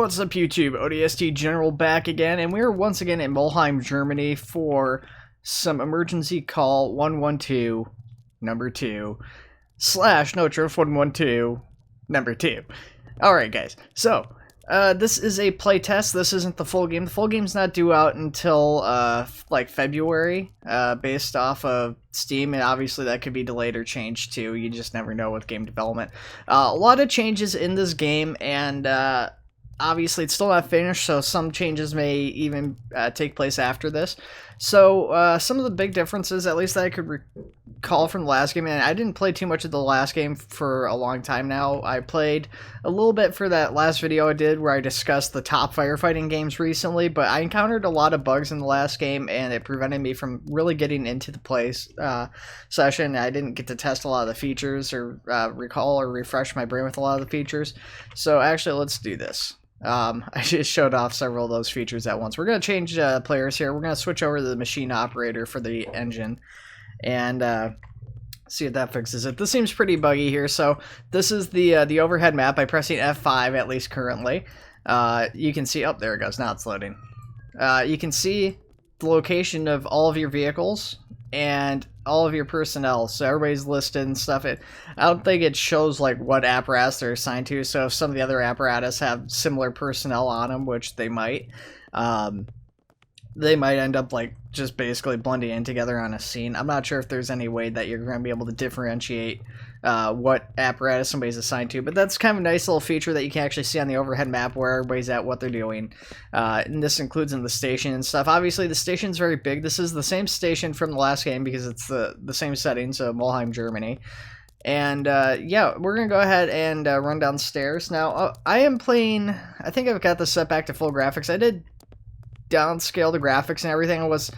What's up YouTube, ODST General back again, and we're once again in Mulheim, Germany for some emergency call 112 number 2 slash Notruf 112 number 2. Alright guys, so this is a playtest. This isn't the full game. The full game's not due out until like February, based off of Steam, and obviously that could be delayed or changed too. You just never know with game development. A lot of changes in this game, and obviously it's still not finished, so some changes may even take place after this. So some of the big differences, at least that I could recall from the last game, and I didn't play too much of the last game for a long time now. I played a little bit for that last video I did where I discussed the top firefighting games recently, but I encountered a lot of bugs in the last game, and it prevented me from really getting into the play session. I didn't get to test a lot of the features or recall or refresh my brain with a lot of the features. So actually, let's do this. I just showed off several of those features at once. We're going to change players here. We're going to switch over to the machine operator for the engine and see if that fixes it. This seems pretty buggy here. So this is the overhead map by pressing F5, at least currently. You can see, oh, there it goes. Now it's loading. You can see the location of all of your vehicles and all of your personnel, so everybody's listed and stuff. I don't think it shows like what apparatus they're assigned to, so if some of the other apparatus have similar personnel on them, which they might end up like just basically blending in together on a scene. I'm not sure if there's any way that you're going to be able to differentiate what apparatus somebody's assigned to, but that's kind of a nice little feature that you can actually see on the overhead map where everybody's at, what they're doing. And this includes in the station and stuff. Obviously the station's very big. This is the same station from the last game because it's the same setting, so Mulheim, Germany. And yeah, we're gonna go ahead and run downstairs. Now I am playing, I think I've got this set back to full graphics. I did downscale the graphics and everything. I was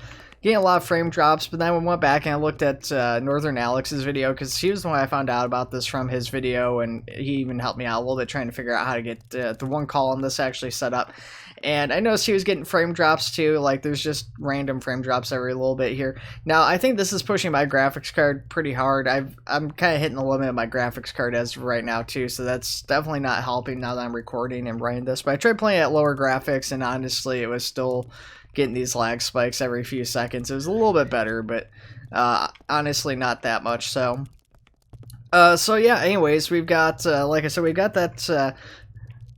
getting a lot of frame drops, but then I went back and I looked at Northern Alex's video, because he was the one I found out about this from his video, and he even helped me out a little bit trying to figure out how to get the one column this actually set up. And I noticed he was getting frame drops too, like there's just random frame drops every little bit here. Now I think this is pushing my graphics card pretty hard. I'm kind of hitting the limit of my graphics card as of right now too, so that's definitely not helping now that I'm recording and writing this. But I tried playing at lower graphics, and honestly it was still getting these lag spikes every few seconds. It was a little bit better, but honestly not that much. So yeah, anyways, we've got like I said, we've got that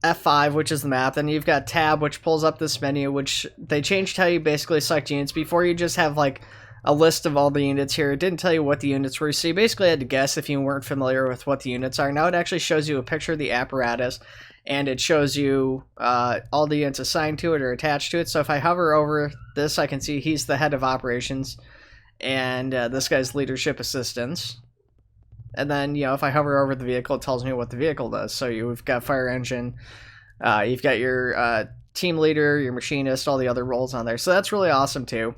F5, which is the map. Then you've got tab, which pulls up this menu, which they changed how you basically select units. Before, you just have like a list of all the units here. It didn't tell you what the units were, so you basically had to guess if you weren't familiar with what the units are. Now it actually shows you a picture of the apparatus, and it shows you all the units assigned to it or attached to it. So if I hover over this, I can see he's the head of operations, and this guy's leadership assistants. And then, you know, if I hover over the vehicle, it tells me what the vehicle does. So you've got fire engine, you've got your team leader, your machinist, all the other roles on there. So that's really awesome too.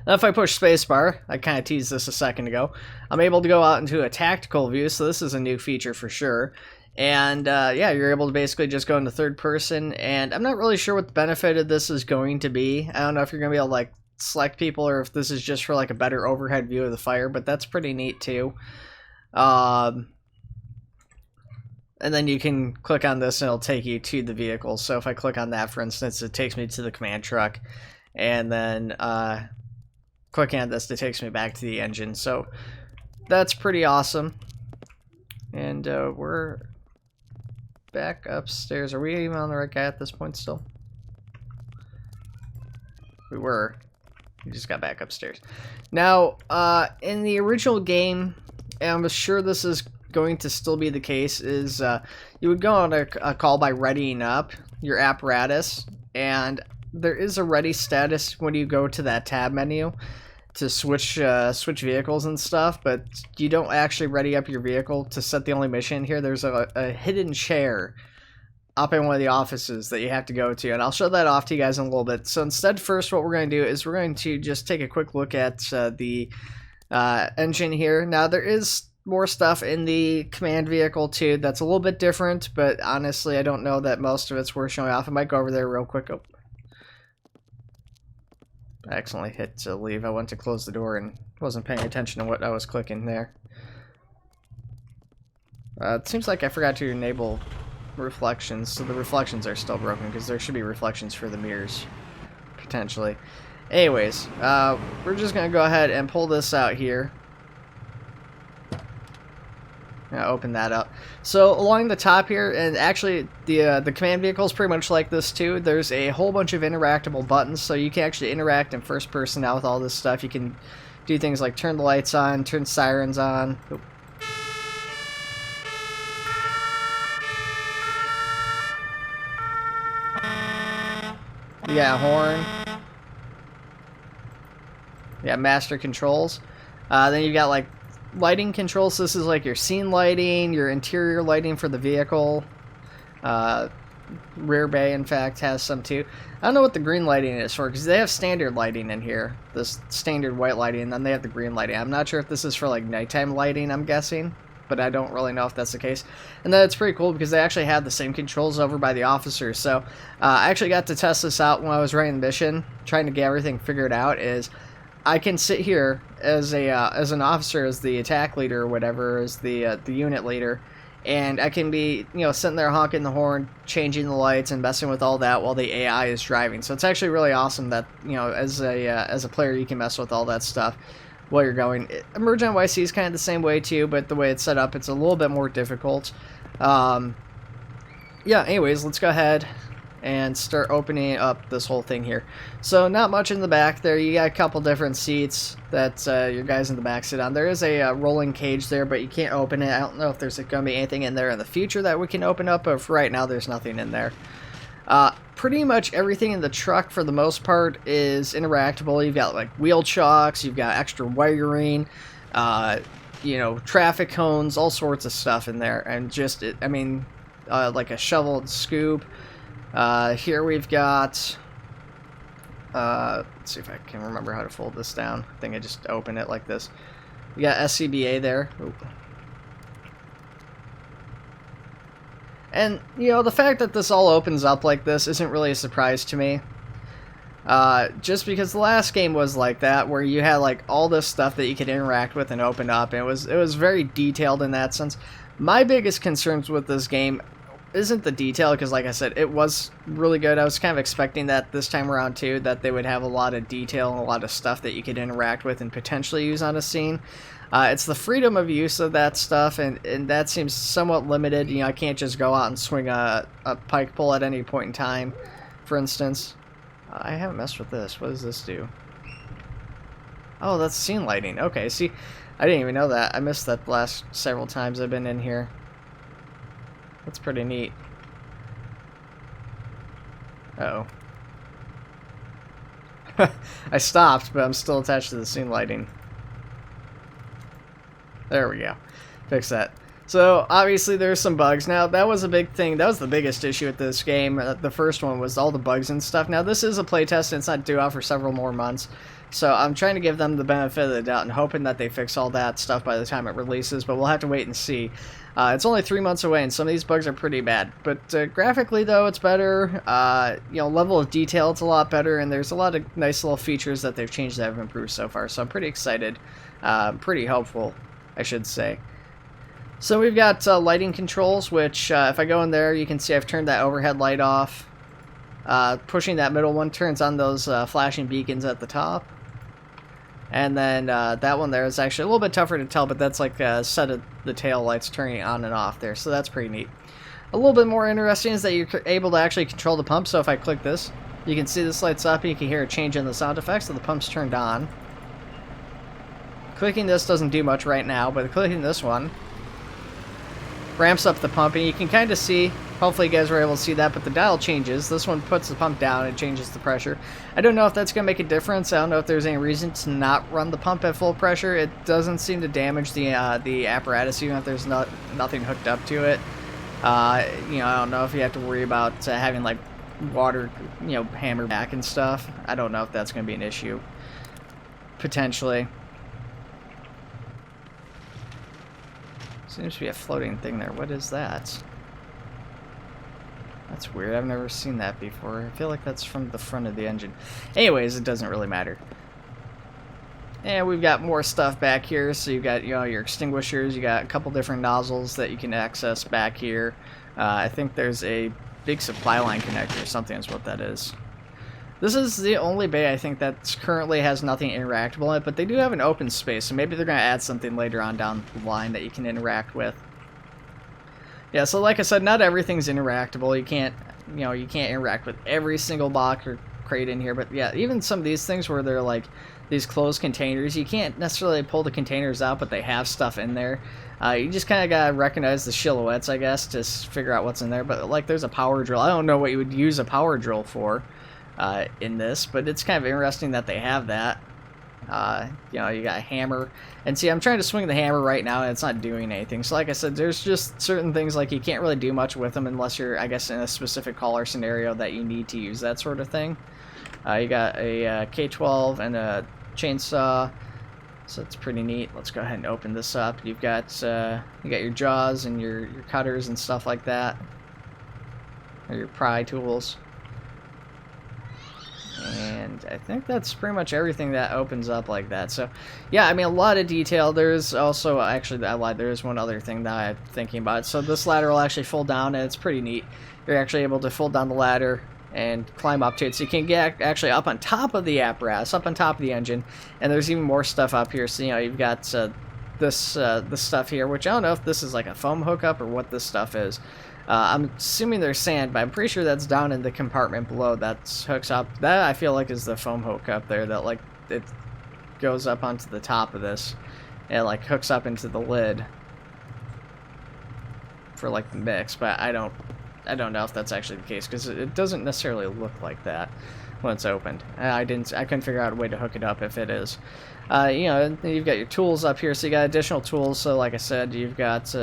Now if I push spacebar, I kind of teased this a second ago, I'm able to go out into a tactical view. So this is a new feature for sure. And yeah, you're able to basically just go into third person. And I'm not really sure what the benefit of this is going to be. I don't know if you're going to be able to like select people, or if this is just for like a better overhead view of the fire, but that's pretty neat too. And then you can click on this and it'll take you to the vehicle. So if I click on that, for instance, it takes me to the command truck, and then clicking on this, it takes me back to the engine. So that's pretty awesome. And we're back upstairs. Are we even on the right guy at this point still? We were. We just got back upstairs. Now, in the original game, and I'm sure this is going to still be the case, is you would go on a call by readying up your apparatus, and there is a ready status when you go to that tab menu to switch vehicles and stuff, but you don't actually ready up your vehicle to set the only mission here. There's a hidden chair up in one of the offices that you have to go to, and I'll show that off to you guys in a little bit. So instead, first what we're going to do is we're going to just take a quick look at the engine here. Now there is more stuff in the command vehicle too that's a little bit different, but honestly I don't know that most of it's worth showing off. I might go over there real quick. Oh, I accidentally hit to leave. I went to close the door and wasn't paying attention to what I was clicking there. It seems like I forgot to enable reflections. So the reflections are still broken because there should be reflections for the mirrors, potentially. Anyways, we're just going to go ahead and pull this out here. Open that up. So along the top here, and actually the command vehicle is pretty much like this too. There's a whole bunch of interactable buttons, so you can actually interact in first person now with all this stuff. You can do things like turn the lights on, turn sirens on. Oop. You got a horn. You got master controls. Then you got like lighting controls. This is like your scene lighting, your interior lighting for the vehicle. Rear bay, in fact, has some too. I don't know what the green lighting is for, because they have standard lighting in here. This standard white lighting, and then they have the green lighting. I'm not sure if this is for like nighttime lighting, I'm guessing, but I don't really know if that's the case. And then it's pretty cool because they actually have the same controls over by the officers. So I actually got to test this out when I was running the mission, trying to get everything figured out. Is I can sit here as an officer, as the attack leader or whatever, as the unit leader, and I can be, you know, sitting there honking the horn, changing the lights, and messing with all that while the AI is driving. So it's actually really awesome that, you know, as a player, you can mess with all that stuff while you're going. Emerge NYC is kind of the same way too, but the way it's set up, it's a little bit more difficult. Yeah. Anyways, let's go ahead and start opening up this whole thing here. So not much in the back there. You got a couple different seats that your guys in the back sit on. There is a rolling cage there, but you can't open it. I don't know if there's going to be anything in there in the future that we can open up, but for right now there's nothing in there. Pretty much everything in the truck for the most part is interactable. You've got like wheel chocks, you've got extra wiring, you know, traffic cones, all sorts of stuff in there, and just like a shovel and scoop. Here we've got, let's see if I can remember how to fold this down. I think I just open it like this. We got SCBA there. Oop. And, you know, the fact that this all opens up like this isn't really a surprise to me. Just because the last game was like that, where you had like all this stuff that you could interact with and open up, and it was very detailed in that sense. My biggest concerns with this game isn't the detail, because like I said, it was really good. I was kind of expecting that this time around too, that they would have a lot of detail and a lot of stuff that you could interact with and potentially use on a scene. It's the freedom of use of that stuff, and that seems somewhat limited. You know, I can't just go out and swing a pike pole at any point in time, for instance. I haven't messed with this. What does this do? Oh, that's scene lighting. Okay, see, I didn't even know that. I missed that the last several times I've been in here. That's pretty neat. Uh-oh. I stopped, but I'm still attached to the scene lighting. There we go. Fix that. So, obviously, there's some bugs. Now, that was a big thing. That was the biggest issue with this game. The first one was all the bugs and stuff. Now, this is a playtest, and it's not due out for several more months. So, I'm trying to give them the benefit of the doubt and hoping that they fix all that stuff by the time it releases, but we'll have to wait and see. It's only 3 months away, and some of these bugs are pretty bad. But graphically, though, it's better. You know, level of detail, it's a lot better, and there's a lot of nice little features that they've changed that have improved so far. So, I'm pretty excited. Pretty hopeful, I should say. So we've got lighting controls, which if I go in there, you can see I've turned that overhead light off. Pushing that middle one turns on those flashing beacons at the top. And then that one there is actually a little bit tougher to tell, but that's like a set of the tail lights turning on and off there, so that's pretty neat. A little bit more interesting is that you're able to actually control the pump, so if I click this, you can see this lights up and you can hear a change in the sound effects, so the pump's turned on. Clicking this doesn't do much right now, but clicking this one ramps up the pump, and you can kind of see, hopefully you guys were able to see that, but the dial changes. This one puts the pump down and changes the pressure. I don't know if that's going to make a difference. I don't know if there's any reason to not run the pump at full pressure. It doesn't seem to damage the apparatus, even if there's nothing hooked up to it. You know, I don't know if you have to worry about having like water, you know, hammer back and stuff. I don't know if that's going to be an issue. Potentially. Seems to be a floating thing there. What is that? That's weird. I've never seen that before. I feel like that's from the front of the engine. Anyways, it doesn't really matter. And we've got more stuff back here. So you've got, you know, your extinguishers. You got a couple different nozzles that you can access back here. I think there's a big supply line connector or something is what that is. This is the only bay I think that currently has nothing interactable in it, but they do have an open space, so maybe they're going to add something later on down the line that you can interact with. Yeah, so like I said, not everything's interactable. You can't interact with every single box or crate in here, but yeah, even some of these things where they're like these closed containers, you can't necessarily pull the containers out, but they have stuff in there. You just kind of gotta recognize the silhouettes, I guess, to figure out what's in there. But like, there's a power drill. I don't know what you would use a power drill for in this, but it's kind of interesting that they have that. You know, you got a hammer, and see, I'm trying to swing the hammer right now, and it's not doing anything. So like I said, there's just certain things like you can't really do much with them unless you're, I guess, in a specific call or scenario that you need to use that sort of thing. You got a K12 and a chainsaw, so it's pretty neat. Let's go ahead and open this up. You've got your jaws and your cutters and stuff like that, or your pry tools. And I think that's pretty much everything that opens up like that. So yeah, I mean, a lot of detail. There's also, actually, I lied, there is one other thing that I'm thinking about. So this ladder will actually fold down, and it's pretty neat. You're actually able to fold down the ladder and climb up to it, so you can get actually up on top of the apparatus, up on top of the engine. And there's even more stuff up here. So you know, you've got this stuff here, which I don't know if this is like a foam hookup or what this stuff is. I'm assuming there's sand, but I'm pretty sure that's down in the compartment below that hooks up. That I feel like is the foam hook up there that like it goes up onto the top of this and like hooks up into the lid for like the mix. But I don't know if that's actually the case, because it doesn't necessarily look like that when it's opened. I couldn't figure out a way to hook it up if it is. You know, you've got your tools up here, so you got additional tools. So like I said, you've got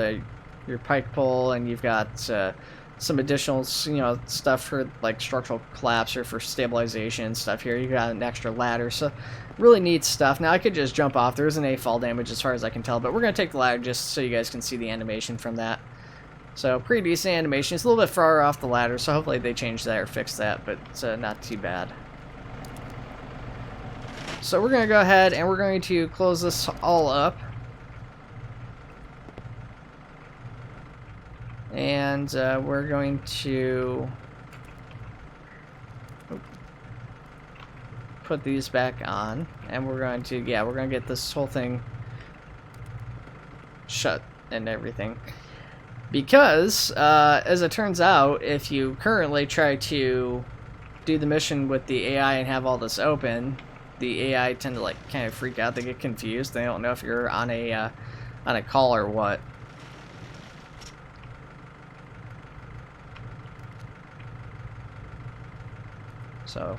your pike pole, and you've got some additional, you know, stuff for like structural collapse or for stabilization and stuff here. You got an extra ladder, so really neat stuff. Now I could just jump off. There isn't any fall damage as far as I can tell, but we're gonna take the ladder just so you guys can see the animation from that. So pretty decent animation. It's a little bit far off the ladder, so hopefully they change that or fix that, but it's not too bad. So we're gonna go ahead and we're going to close this all up. And we're going to put these back on, and we're going to, yeah, we're going to get this whole thing shut and everything. Because, as it turns out, if you currently try to do the mission with the AI and have all this open, the AI tend to like kind of freak out. They get confused. They don't know if you're on a call or what. So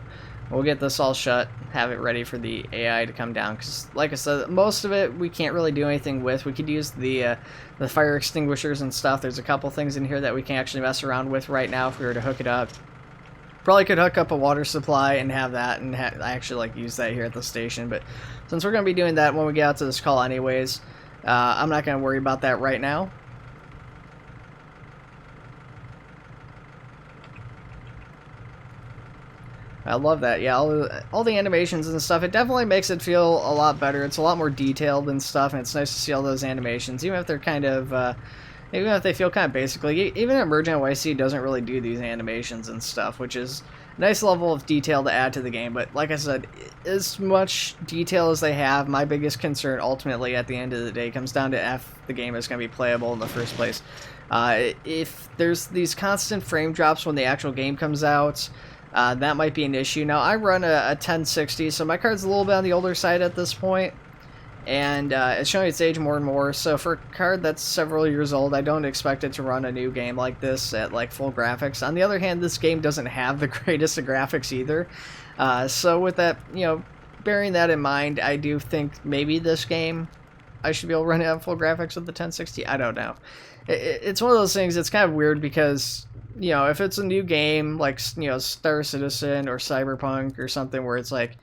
we'll get this all shut, have it ready for the AI to come down, because like I said, most of it we can't really do anything with. We could use the fire extinguishers and stuff. There's a couple things in here that we can actually mess around with right now if we were to hook it up. Probably could hook up a water supply and have that, and I actually like use that here at the station, but since we're going to be doing that when we get out to this call anyways, I'm not going to worry about that right now. I love that. Yeah, all the animations and stuff, it definitely makes it feel a lot better. It's a lot more detailed and stuff, and it's nice to see all those animations, even if they're kind of, even if they feel kind of basic. Like, even Emergent YC doesn't really do these animations and stuff, which is a nice level of detail to add to the game. But like I said, as much detail as they have, my biggest concern ultimately at the end of the day comes down to if the game is going to be playable in the first place. If there's these constant frame drops when the actual game comes out, that might be an issue. Now, I run a 1060, so my card's a little bit on the older side at this point, and it's showing its age more and more. So for a card that's several years old, I don't expect it to run a new game like this at like full graphics. On the other hand, this game doesn't have the greatest of graphics either. So with that, you know, bearing that in mind, I do think maybe this game I should be able to run it at full graphics with the 1060. I don't know. It's one of those things. It's kind of weird because, you know, if it's a new game like, you know, Star Citizen or Cyberpunk or something where it's like,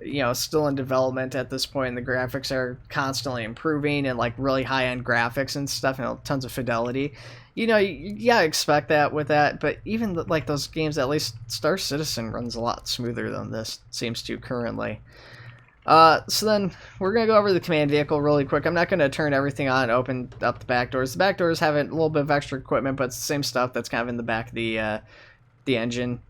you know, still in development at this point and the graphics are constantly improving and like really high-end graphics and stuff, and tons of fidelity, you know, you gotta expect that with that. But even like those games, at least Star Citizen runs a lot smoother than this seems to currently. So then we're going to go over the command vehicle really quick. I'm not going to turn everything on and open up the back doors. The back doors have a little bit of extra equipment, but it's the same stuff that's kind of in the back of the engine.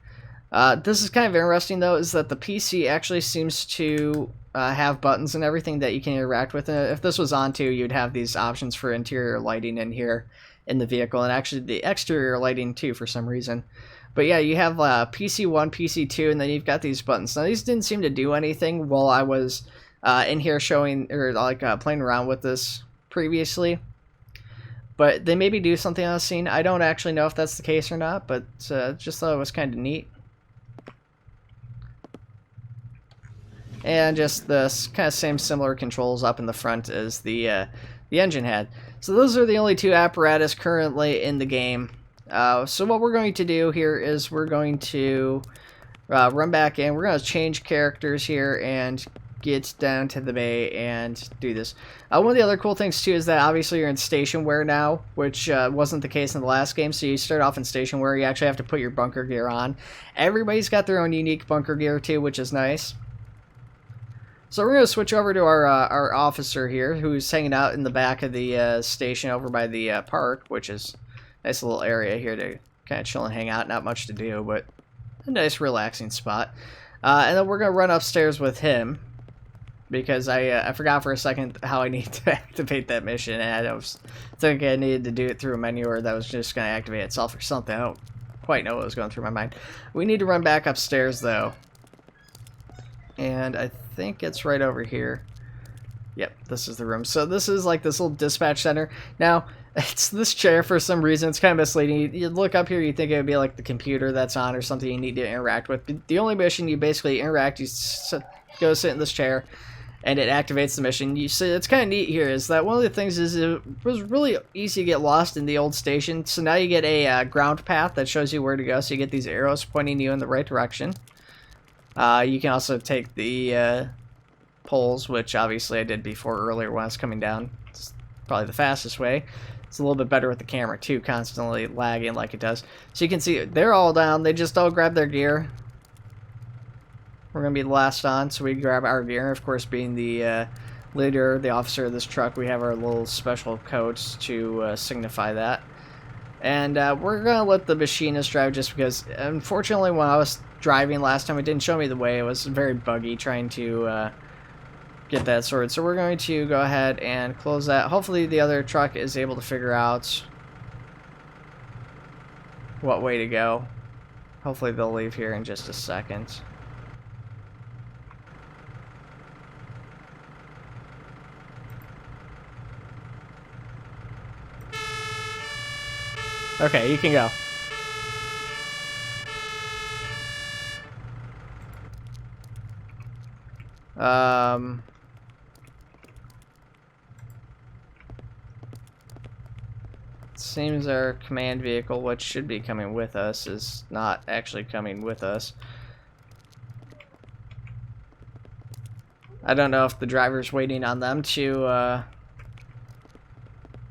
This is kind of interesting, though, is that the PC actually seems to have buttons and everything that you can interact with. And if this was on too, you'd have these options for interior lighting in here in the vehicle, and actually the exterior lighting too for some reason. But yeah, you have PC1, PC2, and then you've got these buttons. Now these didn't seem to do anything while I was in here showing, or like playing around with this previously. But they maybe do something on the scene. I don't actually know if that's the case or not, but just thought it was kind of neat. And just the kind of same similar controls up in the front as the engine had. So those are the only two apparatus currently in the game. So what we're going to do here is we're going to run back in. We're going to change characters here and get down to the bay and do this. One of the other cool things too is that obviously you're in station wear now, which wasn't the case in the last game. So you start off in station wear. You actually have to put your bunker gear on. Everybody's got their own unique bunker gear too, which is nice. So we're going to switch over to our officer here, who's hanging out in the back of the station over by the park, which is a nice little area here to kind of chill and hang out. Not much to do, but a nice relaxing spot. And then we're going to run upstairs with him, because I forgot for a second how I need to activate that mission, and I was thinking I needed to do it through a menu, or that was just going to activate itself or something. I don't quite know what was going through my mind. We need to run back upstairs, though. And I think it's right over here. Yep, this is the room. So this is like this little dispatch center. Now, it's this chair for some reason. It's kind of misleading. You look up here, you think it would be like the computer that's on or something you need to interact with. But the only mission you basically interact, you go sit in this chair, and it activates the mission. You see, it's kind of neat here is that one of the things is it was really easy to get lost in the old station. So now you get a ground path that shows you where to go. So you get these arrows pointing you in the right direction. You can also take the poles, which obviously I did before earlier when I was coming down. It's probably the fastest way. It's a little bit better with the camera too, constantly lagging like it does. So you can see they're all down. They just all grab their gear. We're going to be the last on, so we grab our gear. Of course, being the leader, the officer of this truck, we have our little special codes to signify that. And we're going to let the machinist drive just because, unfortunately, when I was driving last time, it didn't show me the way. It was very buggy trying to get that sorted. So we're going to go ahead and close that. Hopefully the other truck is able to figure out what way to go. Hopefully they'll leave here in just a second. Okay, you can go. Seems our command vehicle, which should be coming with us, is not actually coming with us. I don't know if the driver's waiting on them to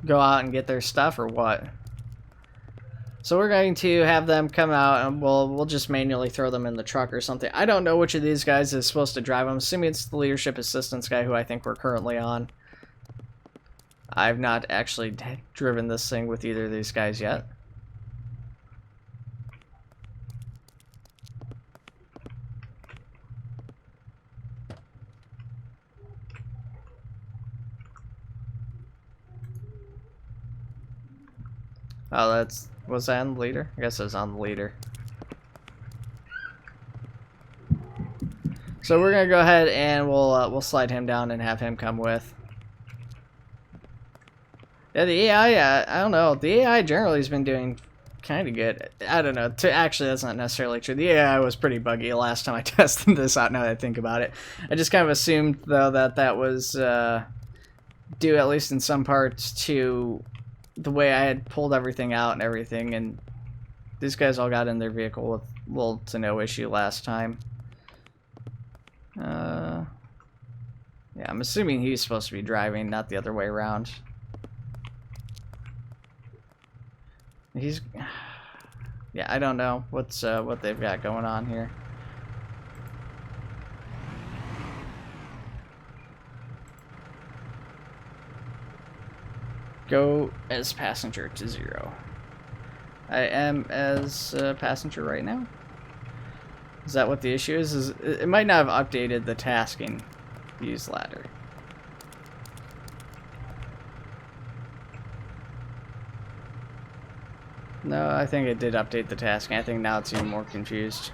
go out and get their stuff or what. So we're going to have them come out, and we'll just manually throw them in the truck or something. I don't know which of these guys is supposed to drive. I'm assuming it's the leadership assistance guy, who I think we're currently on. I've not actually driven this thing with either of these guys yet. Oh, was that on the leader? I guess it was on the leader. So we're gonna go ahead and we'll slide him down and have him come with. Yeah, the AI, I don't know. The AI generally has been doing kind of good. I don't know. Actually, that's not necessarily true. The AI was pretty buggy last time I tested this out, now that I think about it. I just kind of assumed, though, that was due, at least in some parts, to the way I had pulled everything out and everything, and these guys all got in their vehicle with little to no issue last time. Yeah, I'm assuming he's supposed to be driving, not the other way around. Yeah, I don't know what they've got going on here. Go as passenger to 0. I am as passenger right now. Is that what the issue is? It might not have updated the tasking. Use ladder. No, I think it did update the tasking. I think now it's even more confused.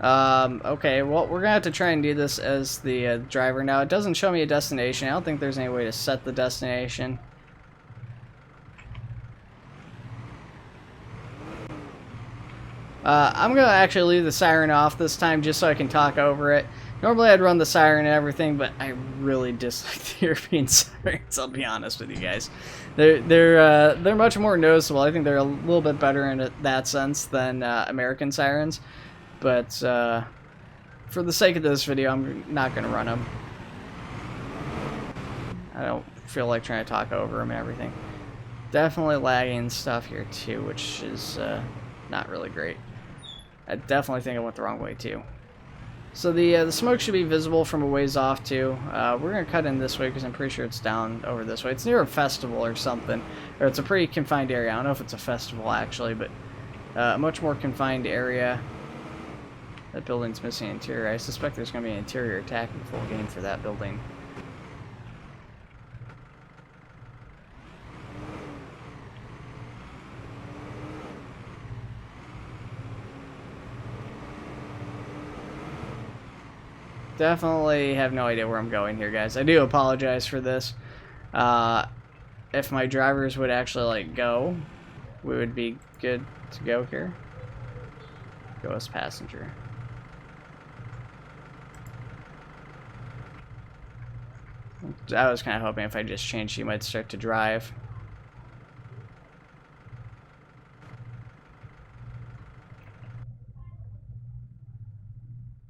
Okay, well, we're gonna have to try and do this as the driver. Now, it doesn't show me a destination. I don't think there's any way to set the destination. I'm gonna actually leave the siren off this time just so I can talk over it. Normally I'd run the siren and everything, but I really dislike the European sirens, I'll be honest with you guys. They're much more noticeable. I think they're a little bit better in that sense than American sirens. But for the sake of this video, I'm not going to run them. I don't feel like trying to talk over them and everything. Definitely lagging stuff here too, which is not really great. I definitely think I went the wrong way too. So the smoke should be visible from a ways off too. We're going to cut in this way because I'm pretty sure it's down over this way. It's near a festival or something. Or it's a pretty confined area. I don't know if it's a festival actually, but a much more confined area. That building's missing interior. I suspect there's going to be an interior attack in full game for that building. Definitely have no idea where I'm going here, guys. I do apologize for this. If my drivers would actually, like, go, we would be good to go here. Go as passenger. I was kind of hoping if I just changed, she might start to drive.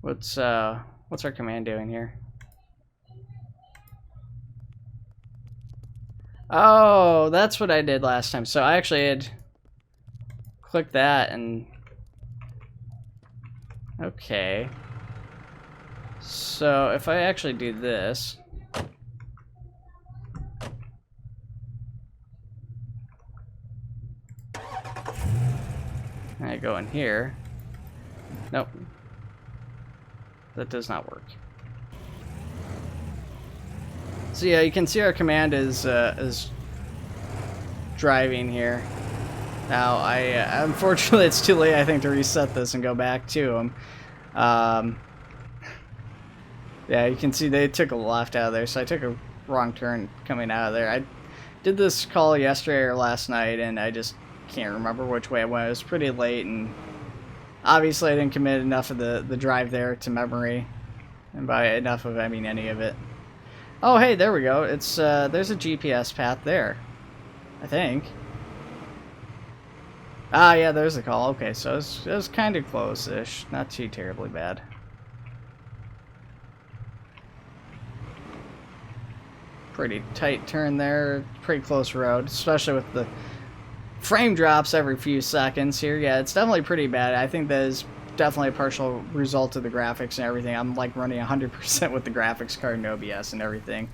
What's our command doing here? Oh, that's what I did last time. So I actually had clicked that and... Okay. So if I actually do this... I go in here. Nope. That does not work. So yeah, you can see our command is driving here. Now, unfortunately it's too late, I think, to reset this and go back to them. Yeah, you can see they took a left out of there, so I took a wrong turn coming out of there. I did this call yesterday or last night, and I just can't remember which way I went. It was pretty late, and obviously I didn't commit enough of the drive there to memory. And by enough of it, I mean any of it. Oh, hey, there we go. It's there's a GPS path there, I think. Ah, yeah, there's the call. Okay, so it was kind of close-ish. Not too terribly bad. Pretty tight turn there. Pretty close road, especially with the frame drops every few seconds here. Yeah, it's definitely pretty bad. I think that is definitely a partial result of the graphics and everything. I'm like running 100% with the graphics card and OBS and everything.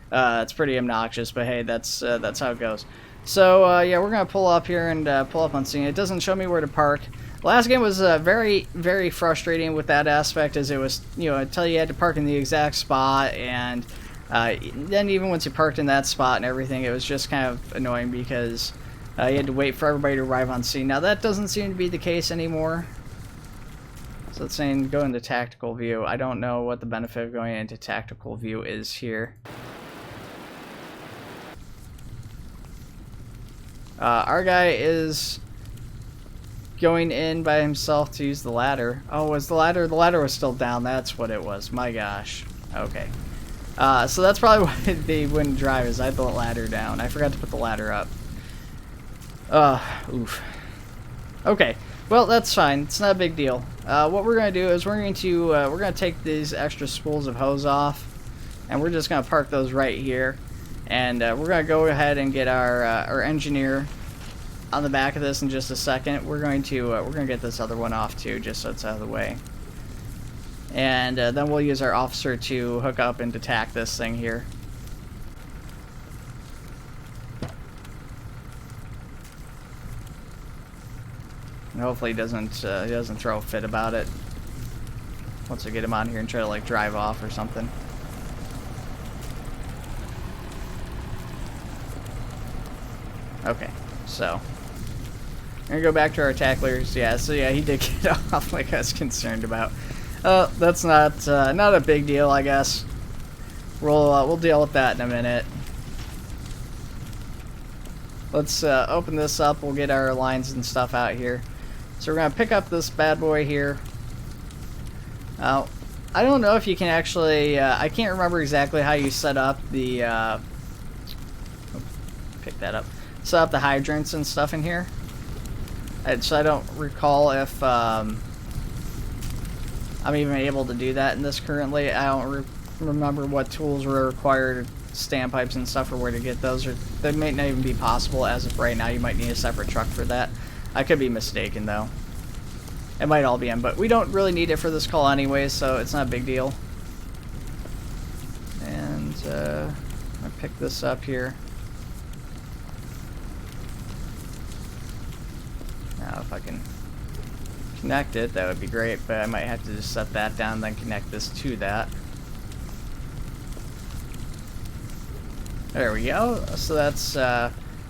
It's pretty obnoxious, but hey, that's how it goes. So yeah, we're gonna pull up here and pull up on scene. It doesn't show me where to park. Last game was very, very frustrating with that aspect, as it was, you know, until you had to park in the exact spot, and then even once you parked in that spot and everything, it was just kind of annoying because you had to wait for everybody to arrive on scene. Now that doesn't seem to be the case anymore. So it's saying go into tactical view. I don't know what the benefit of going into tactical view is here. Our guy is going in by himself to use the ladder. Oh, was the ladder? The ladder was still down. That's what it was. My gosh. Okay. So that's probably why they wouldn't drive, is I had the ladder down. I forgot to put the ladder up. Oof. Okay. Well, that's fine. It's not a big deal. What we're going to do is we're going to take these extra spools of hose off, and we're just going to park those right here. And we're going to go ahead and get our engineer on the back of this in just a second. We're going to get this other one off too, just so it's out of the way. And then we'll use our officer to hook up and detach this thing here. And hopefully he doesn't throw a fit about it once I get him on here and try to like drive off or something. Okay, so we're gonna go back to our tacklers. Yeah, so yeah, he did get off like I was concerned about. That's not a big deal, I guess. We'll deal with that in a minute. Let's open this up. We'll get our lines and stuff out here. So we're gonna pick up this bad boy here. I don't know if you can actually. I can't remember exactly how you set up the. Pick that up. Set up the hydrants and stuff in here. So I don't recall if I'm even able to do that in this currently. I don't remember what tools were required, standpipes and stuff, or where to get those. Or that may not even be possible as of right now. You might need a separate truck for that. I could be mistaken though. It might all be in, but we don't really need it for this call anyway, so it's not a big deal. And I pick this up here. Now if I can connect it, that would be great, but I might have to just set that down and then connect this to that. There we go. So that's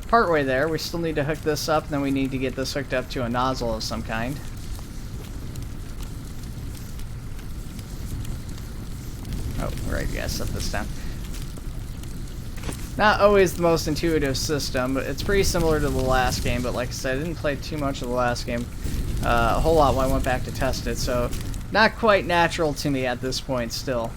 partway there. We still need to hook this up, and then we need to get this hooked up to a nozzle of some kind. Oh, right, yeah, set this down. Not always the most intuitive system, but it's pretty similar to the last game, but like I said, I didn't play too much of the last game. A whole lot when I went back to test it, so not quite natural to me at this point still.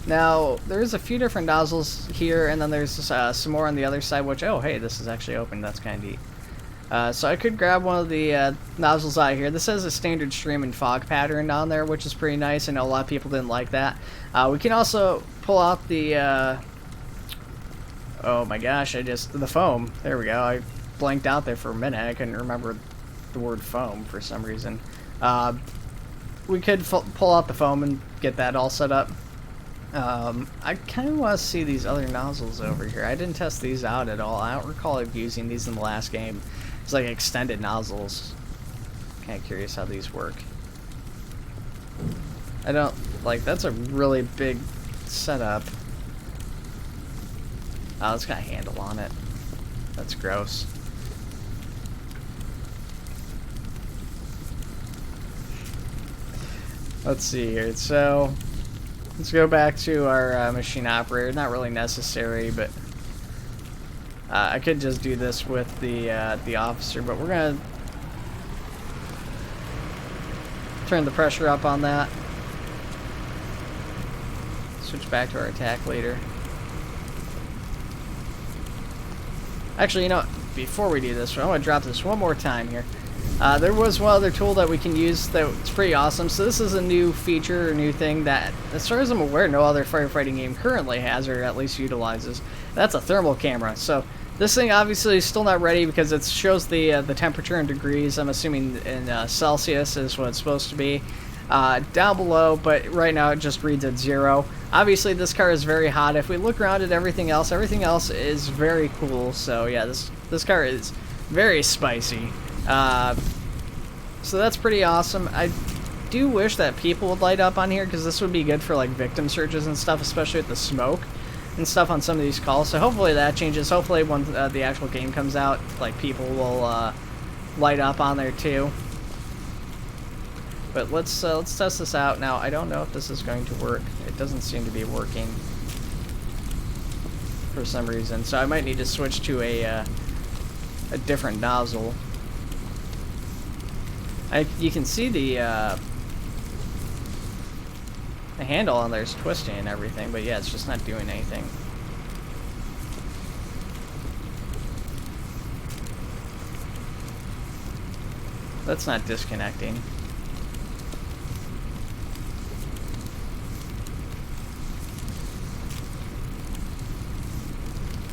Now, there's a few different nozzles here, and then there's some more on the other side, which, oh hey, this is actually open, that's kind of neat. So I could grab one of the nozzles out here. This has a standard stream and fog pattern down there, which is pretty nice. I know a lot of people didn't like that. We can also pull out the, oh my gosh, the foam. There we go. I blanked out there for a minute. I couldn't remember the word foam for some reason. We could pull out the foam and get that all set up. I kind of want to see these other nozzles over here. I didn't test these out at all. I don't recall using these in the last game. It's like extended nozzles. Kind of curious how these work. I don't like. That's a really big setup. Oh, it's got a handle on it. That's gross. Let's see here. So let's go back to our machine operator. Not really necessary, but I could just do this with the officer. But we're gonna turn the pressure up on that. Switch back to our attack leader. Actually, you know, before we do this, I want to drop this one more time here. There was one other tool that we can use that's pretty awesome. So this is a new feature or new thing that, as far as I'm aware, no other firefighting game currently has, or at least utilizes. That's a thermal camera. So this thing obviously is still not ready because it shows the temperature in degrees. I'm assuming in Celsius is what it's supposed to be. Down below, but right now it just reads at 0. Obviously this car is very hot. If we look around at everything else is very cool. So yeah, this car is very spicy. So that's pretty awesome. I do wish that people would light up on here, because this would be good for like victim searches and stuff, especially with the smoke and stuff on some of these calls. So hopefully that changes. Hopefully when the actual game comes out, like people will light up on there too. But let's test this out. Now, I don't know if this is going to work. It doesn't seem to be working for some reason. So I might need to switch to a different nozzle. You can see the handle on there is twisting and everything, but yeah, it's just not doing anything. That's not disconnecting.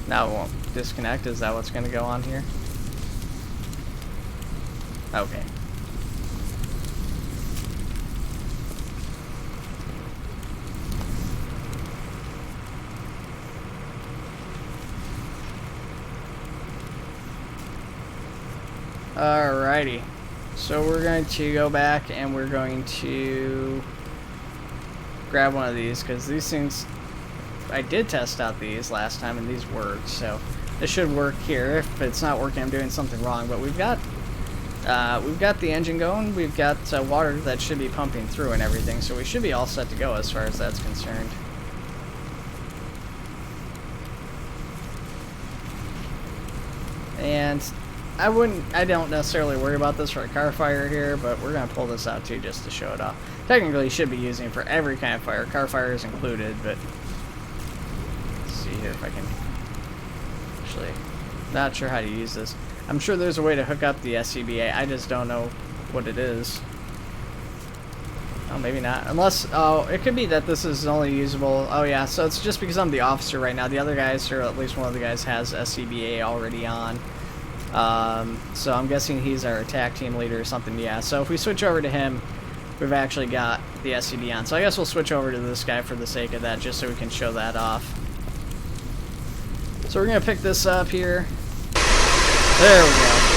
Now it won't disconnect. Is that what's going to go on here? Okay. Alrighty. So we're going to go back and we're going to grab one of these, because these things, I did test out these last time and these worked, so this should work here. If it's not working, I'm doing something wrong. But we've got the engine going, we've got water that should be pumping through and everything, so we should be all set to go as far as that's concerned. And I don't necessarily worry about this for a car fire here, but we're going to pull this out too just to show it off. Technically, you should be using it for every kind of fire. Car fire is included, but let's see here if I can actually, not sure how to use this. I'm sure there's a way to hook up the SCBA. I just don't know what it is. Oh, maybe not. Unless, oh, it could be that this is only usable. Oh, yeah, so it's just because I'm the officer right now. The other guys, or at least one of the guys, has SCBA already on. So I'm guessing he's our attack team leader or something. Yeah, so if we switch over to him, we've actually got the SCB on. So I guess we'll switch over to this guy for the sake of that, just so we can show that off. So we're going to pick this up here. There we go.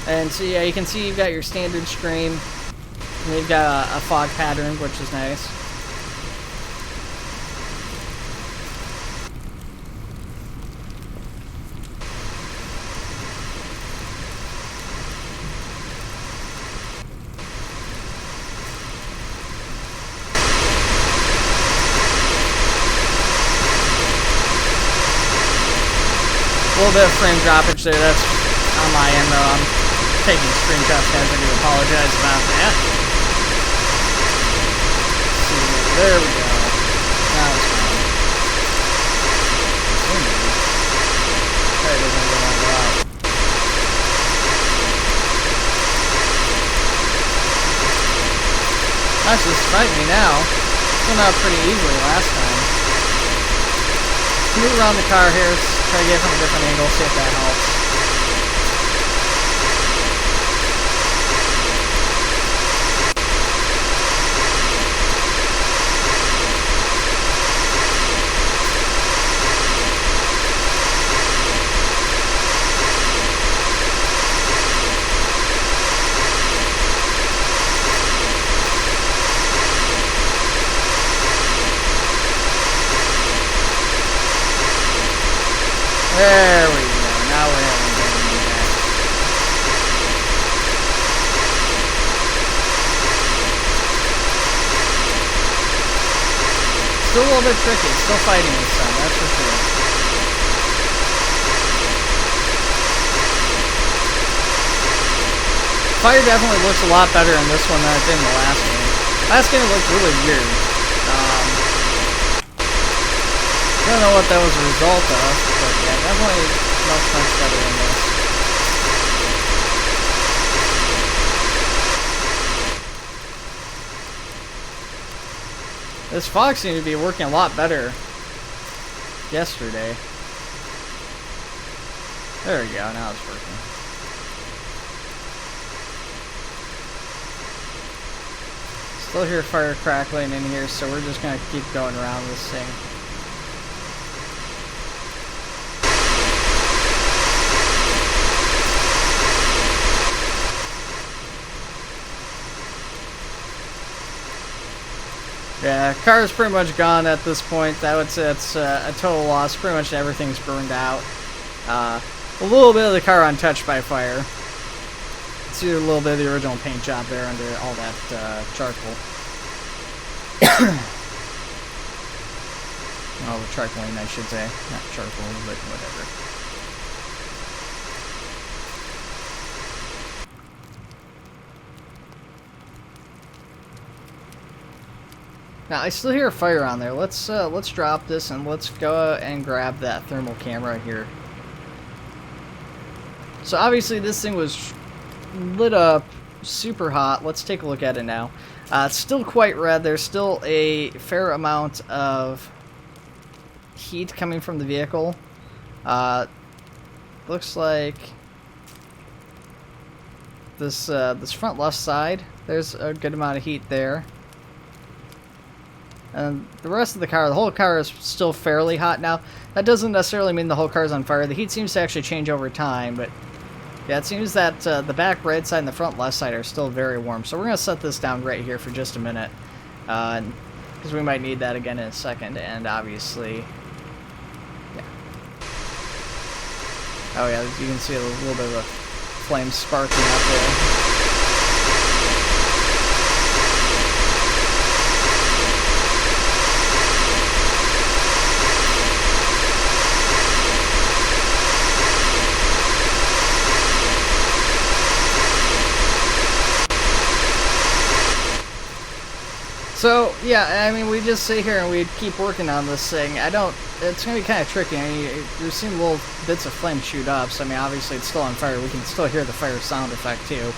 And so yeah, you can see you've got your standard stream, and you've got a fog pattern, which is nice. A little bit of frame droppage there, that's on my end though. I'm taking screenshots, guys, I do apologize about that. See, there we go. Now it's gone. Probably doesn't go on out. That's just fighting me now. Went out pretty easily last time. Move around the car here, try to get it from a different angle, see if that helps. There we go. Now we're having everything back. Still a little bit tricky. Still fighting this time, that's for sure. Fire definitely looks a lot better in this one than it did in the last game. Last game it looked really weird. I don't know what that was a result of, but yeah, definitely much better than this. This fog seemed to be working a lot better yesterday. There we go, now it's working. Still hear fire crackling in here, so we're just going to keep going around this thing. Yeah, car is pretty much gone at this point. I would say it's a total loss. Pretty much everything's burned out. A little bit of the car untouched by fire. See a little bit of the original paint job there under all that charcoal. Oh, charcoaling, I should say. Not charcoal, but whatever. Now I still hear a fire on there. Let's drop this and let's go and grab that thermal camera here. So obviously this thing was lit up super hot. Let's take a look at it now. It's still quite red. There's still a fair amount of heat coming from the vehicle. 'Looks like, this front left side. There's a good amount of heat there. And the rest of the car, the whole car is still fairly hot now. That doesn't necessarily mean the whole car is on fire. The heat seems to actually change over time, but yeah, it seems that the back right side and the front left side are still very warm. So we're going to set this down right here for just a minute, because we might need that again in a second. And obviously, yeah. Oh yeah, you can see a little bit of a flame sparking out there. So, yeah, I mean, we just sit here and we keep working on this thing. It's going to be kind of tricky. I mean, you're seeing little bits of flame shoot up, so I mean, obviously it's still on fire. We can still hear the fire sound effect, too.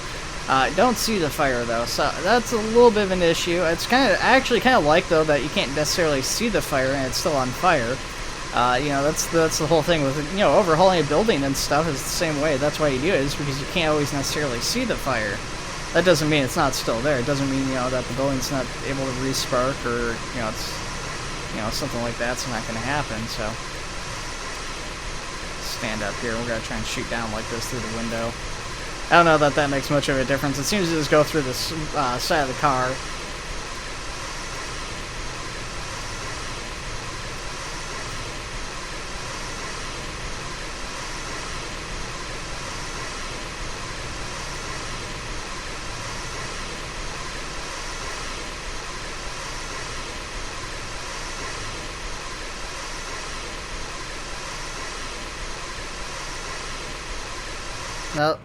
Don't see the fire, though, so that's a little bit of an issue. It's I actually kind of like, though, that you can't necessarily see the fire and it's still on fire. You know, that's the whole thing with, you know, overhauling a building and stuff is the same way. That's why you do it, is because you can't always necessarily see the fire. That doesn't mean it's not still there. It doesn't mean, you know, that the building's not able to re-spark, or, you know, it's, you know, something like that's not going to happen. So, stand up here. We're going to try and shoot down like this through the window. I don't know that that makes much of a difference. It seems to just go through the side of the car. No,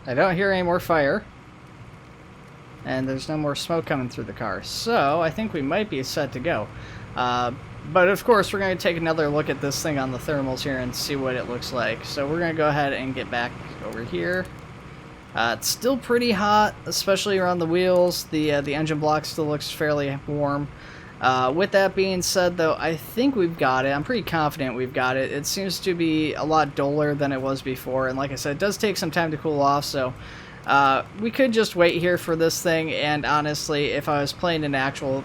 I don't hear any more fire, and there's no more smoke coming through the car, so I think we might be set to go. But of course, we're going to take another look at this thing on the thermals here and see what it looks like. So we're going to go ahead and get back over here. It's still pretty hot, especially around the wheels. The engine block still looks fairly warm. With that being said, though, I think we've got it. I'm pretty confident we've got it. It seems to be a lot duller than it was before, and like I said, it does take some time to cool off, so we could just wait here for this thing, and honestly, if I was playing an actual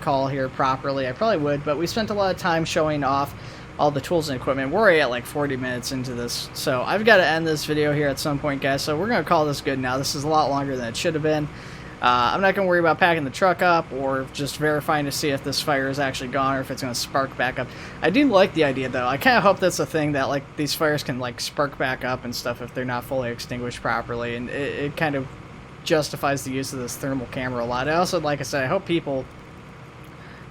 call here properly, I probably would, but we spent a lot of time showing off all the tools and equipment. We're already at like 40 minutes into this, so I've got to end this video here at some point, guys, so we're going to call this good now. This is a lot longer than it should have been. I'm not going to worry about packing the truck up or just verifying to see if this fire is actually gone or if it's going to spark back up. I do like the idea, though. I kind of hope that's a thing, that like these fires can like spark back up and stuff if they're not fully extinguished properly, and it kind of justifies the use of this thermal camera a lot. I also, like I said, I hope people,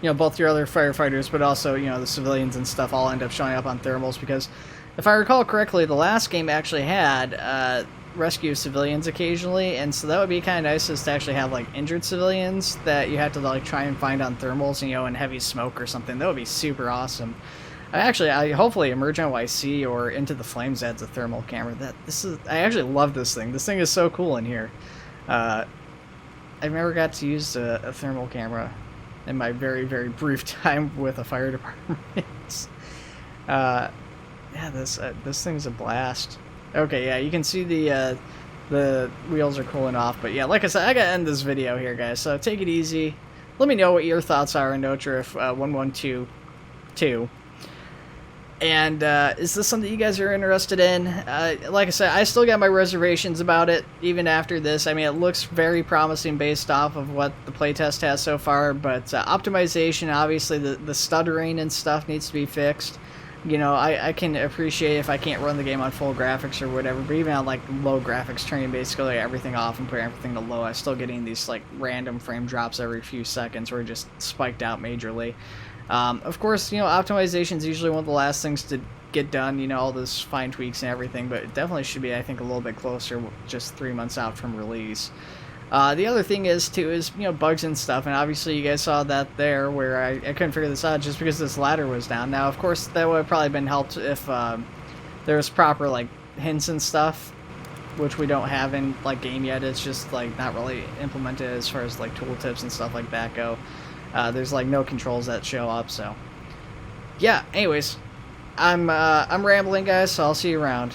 you know, both your other firefighters, but also, you know, the civilians and stuff all end up showing up on thermals, because if I recall correctly, the last game actually had rescue civilians occasionally, and so that would be kind of nice, is to actually have like injured civilians that you have to like try and find on thermals, you know, in heavy smoke or something. That would be super awesome. Hopefully Emergent YC or Into the Flames adds a thermal camera. I actually love this thing. This thing is so cool in here. I've never got to use a thermal camera in my very, very brief time with a fire department. Yeah, this thing's a blast. Okay, yeah, you can see the wheels are cooling off, but yeah, like I said, I gotta end this video here, guys, so take it easy. Let me know what your thoughts are on Notruf 1122. And is this something you guys are interested in? Like I said, I still got my reservations about it, even after this. I mean, it looks very promising based off of what the playtest has so far, but optimization, obviously, the stuttering and stuff needs to be fixed. You know, I can appreciate if I can't run the game on full graphics or whatever, but even on like low graphics, turning basically everything off and putting everything to low, I'm still getting these like random frame drops every few seconds where it just spiked out majorly. Of course, you know, optimization is usually one of the last things to get done, you know, all those fine tweaks and everything, but it definitely should be, I think, a little bit closer just 3 months out from release. The other thing is, too, is, you know, bugs and stuff, and obviously you guys saw that there where I couldn't figure this out just because this ladder was down. Now, of course, that would have probably been helped if there was proper, like, hints and stuff, which we don't have in, like, game yet. It's just, like, not really implemented as far as, like, tooltips and stuff like that go. There's, like, no controls that show up, so... Yeah, anyways, I'm rambling, guys, so I'll see you around.